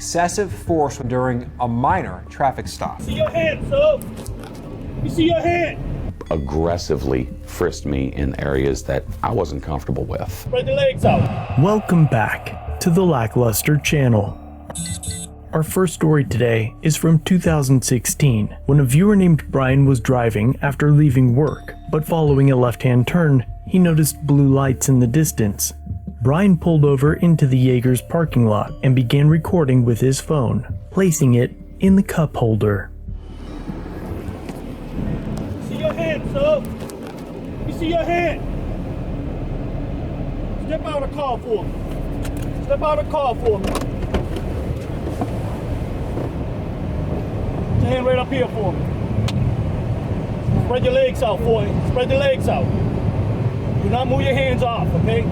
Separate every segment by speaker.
Speaker 1: excessive force during a minor traffic stop.
Speaker 2: See your hand, sir. You see your hand.
Speaker 3: Aggressively frisked me in areas that I wasn't comfortable with.
Speaker 2: Spread your legs out.
Speaker 4: Welcome back to the LackLuster channel. Our first story today is from 2016, when a viewer named Brian was driving after leaving work, but following a left-hand turn, he noticed blue lights in the distance. Brian pulled over into the Jaeger's parking lot and began recording with his phone, placing it in the cup holder.
Speaker 2: See your hand, sir. You see your hand. Step out of the car for me. Step out of the car for me. Put your hand right up here for me. Spread your legs out for me. Spread your legs out. Do not move your hands off, okay?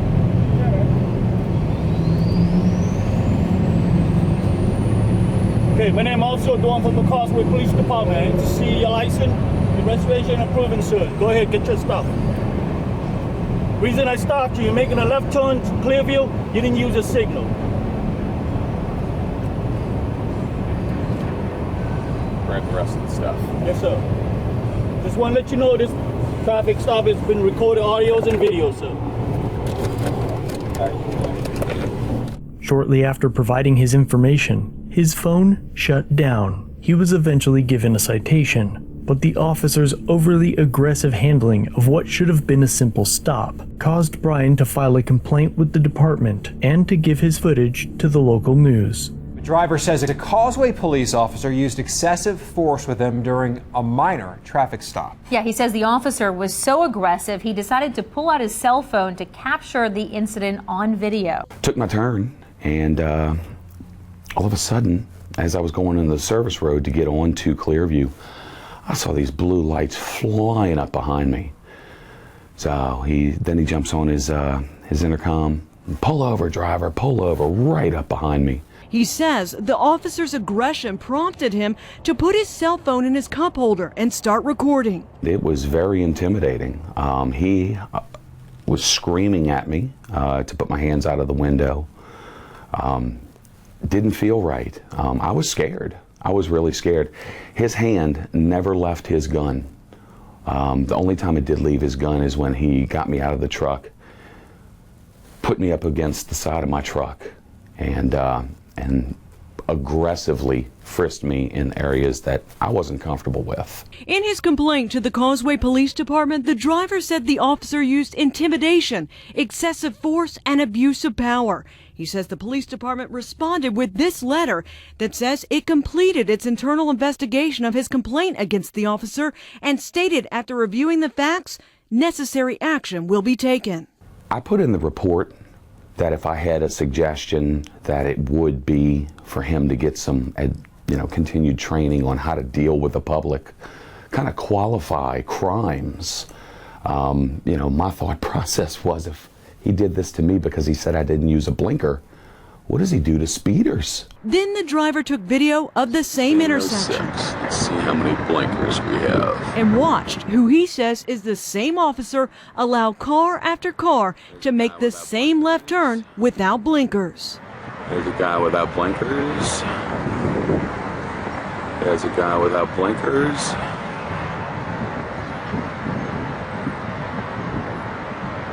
Speaker 2: Okay, my name is also Duong from the Causeway Police Department. I need to see your license, your registration, and proof of insurance. Go ahead, get your stuff. Reason I stopped you, you're making a left turn to Clearview, you didn't use a signal.
Speaker 3: Grab the rest of the stuff.
Speaker 2: Yes, sir. Just want to let you know this traffic stop has been recorded audios and videos, sir.
Speaker 4: Shortly after providing his information, his phone shut down. He was eventually given a citation, but the officer's overly aggressive handling of what should have been a simple stop caused Brian to file a complaint with the department and to give his footage to the local news.
Speaker 1: The driver says a Causeway Police officer used excessive force with him during a minor traffic stop.
Speaker 5: Yeah, he says the officer was so aggressive he decided to pull out his cell phone to capture the incident on video.
Speaker 3: Took my turn, and all of a sudden, as I was going on the service road to get on to Clearview, I saw these blue lights flying up behind me. So he jumps on his intercom, pull over, driver, pull over, right up behind me.
Speaker 6: He says the officer's aggression prompted him to put his cell phone in his cup holder and start recording.
Speaker 3: It was very intimidating. He was screaming at me to put my hands out of the window. Didn't feel right. I was scared. I was really scared. His hand never left his gun. The only time it did leave his gun is when he got me out of the truck, put me up against the side of my truck, and aggressively frisked me in areas that I wasn't comfortable with.
Speaker 6: In his complaint to the Causeway Police Department, the driver said the officer used intimidation, excessive force, and abuse of power. He says the police department responded with this letter that says it completed its internal investigation of his complaint against the officer and stated after reviewing the facts, necessary action will be taken.
Speaker 3: I put in the report that if I had a suggestion that it would be for him to get some continued training on how to deal with the public, kind of qualify crimes. My thought process was, if he did this to me because he said I didn't use a blinker, what does he do to speeders?
Speaker 6: Then the driver took video of the same intersection.
Speaker 3: Let's see how many blinkers we have.
Speaker 6: And watched who he says is the same officer allow car after car to make the same left turn without blinkers.
Speaker 3: There's a guy without blinkers. There's a guy without blinkers.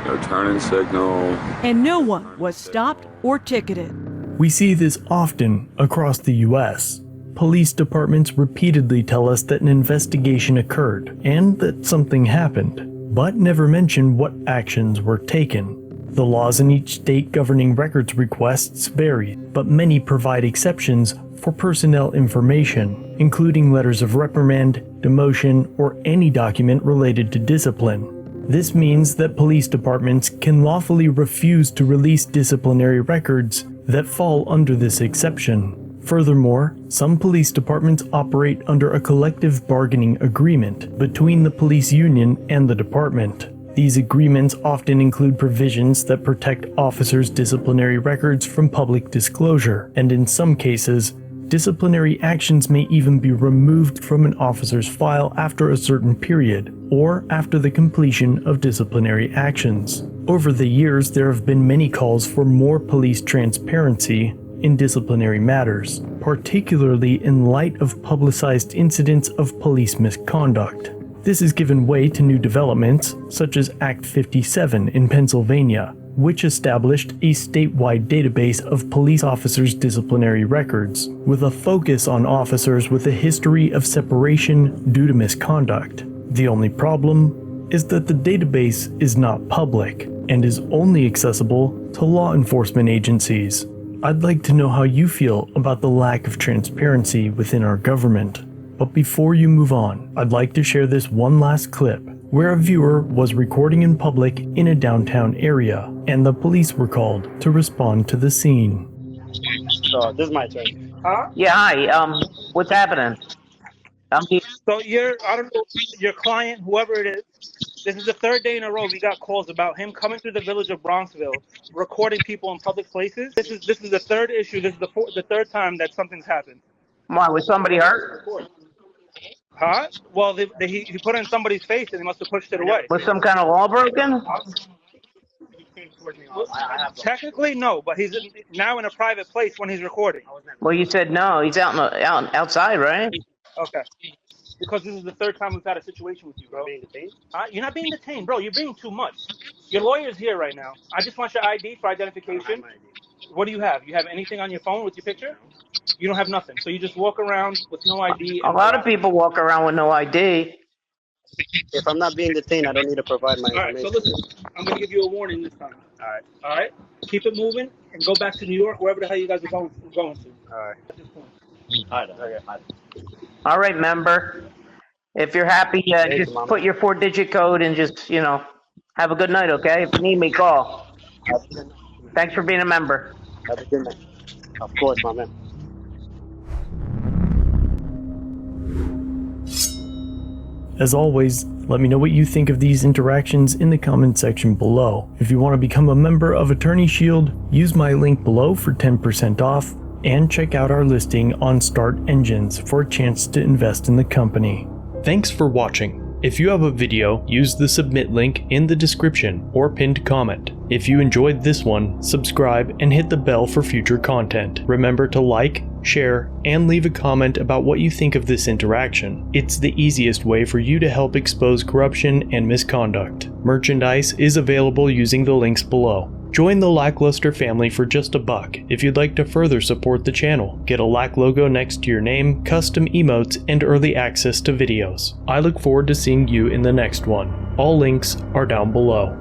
Speaker 3: No turning signal.
Speaker 6: And no one was stopped or ticketed.
Speaker 4: We see this often across the U.S. Police departments repeatedly tell us that an investigation occurred and that something happened, but never mention what actions were taken. The laws in each state governing records requests vary, but many provide exceptions for personnel information, including letters of reprimand, demotion, or any document related to discipline. This means that police departments can lawfully refuse to release disciplinary records that fall under this exception. Furthermore, some police departments operate under a collective bargaining agreement between the police union and the department. These agreements often include provisions that protect officers' disciplinary records from public disclosure, and in some cases, disciplinary actions may even be removed from an officer's file after a certain period, or after the completion of disciplinary actions. Over the years, there have been many calls for more police transparency, in disciplinary matters, particularly in light of publicized incidents of police misconduct. This has given way to new developments, such as Act 57 in Pennsylvania, which established a statewide database of police officers' disciplinary records, with a focus on officers with a history of separation due to misconduct. The only problem is that the database is not public and is only accessible to law enforcement agencies. I'd like to know how you feel about the lack of transparency within our government. But before you move on, I'd like to share this one last clip where a viewer was recording in public in a downtown area, and the police were called to respond to the scene.
Speaker 7: So this is my turn.
Speaker 8: Huh?
Speaker 7: Yeah, hi. What's happening? I'm here.
Speaker 8: So I don't know, your client, whoever it is, this is the third day in a row we got calls about him coming through the village of Bronxville, recording people in public places. This is the third issue. This is the third time that something's happened.
Speaker 7: Why, was somebody hurt?
Speaker 8: Huh? Well, he put it in somebody's face and he must have pushed it away.
Speaker 7: Was some kind of law broken?
Speaker 8: Technically, no, but he's now in a private place when he's recording.
Speaker 7: Well, you said no. He's outside, right?
Speaker 8: Okay. Because this is the third time we've had a situation with you, bro. You're not being detained, bro. You're being too much. Your lawyer's here right now. I just want your ID for identification. What do you have? You have anything on your phone with your picture? You don't have nothing. So you just walk around with no ID.
Speaker 7: A lot of people walk around with no ID.
Speaker 9: If I'm not being detained, I don't need to provide my information.
Speaker 8: All right, so listen, I'm going to give you a warning this time. All right? Keep it moving and go back to New York, wherever the hell you guys are going to. All right. At this point.
Speaker 7: All right, member. If you're happy, just put your 4-digit code and just, have a good night, okay? If you need me, call. Thanks for being a member.
Speaker 9: Have a good night. Of course, my man.
Speaker 4: As always, let me know what you think of these interactions in the comment section below. If you want to become a member of Attorney Shield, use my link below for 10% off, and check out our listing on Start Engines for a chance to invest in the company. Thanks for watching. If you have a video, use the submit link in the description or pinned comment. If you enjoyed this one, subscribe and hit the bell for future content. Remember to like, share, and leave a comment about what you think of this interaction. It's the easiest way for you to help expose corruption and misconduct. Merchandise is available using the links below. Join the LackLuster family for just $1 if you'd like to further support the channel. Get a Lack logo next to your name, custom emotes, and early access to videos. I look forward to seeing you in the next one. All links are down below.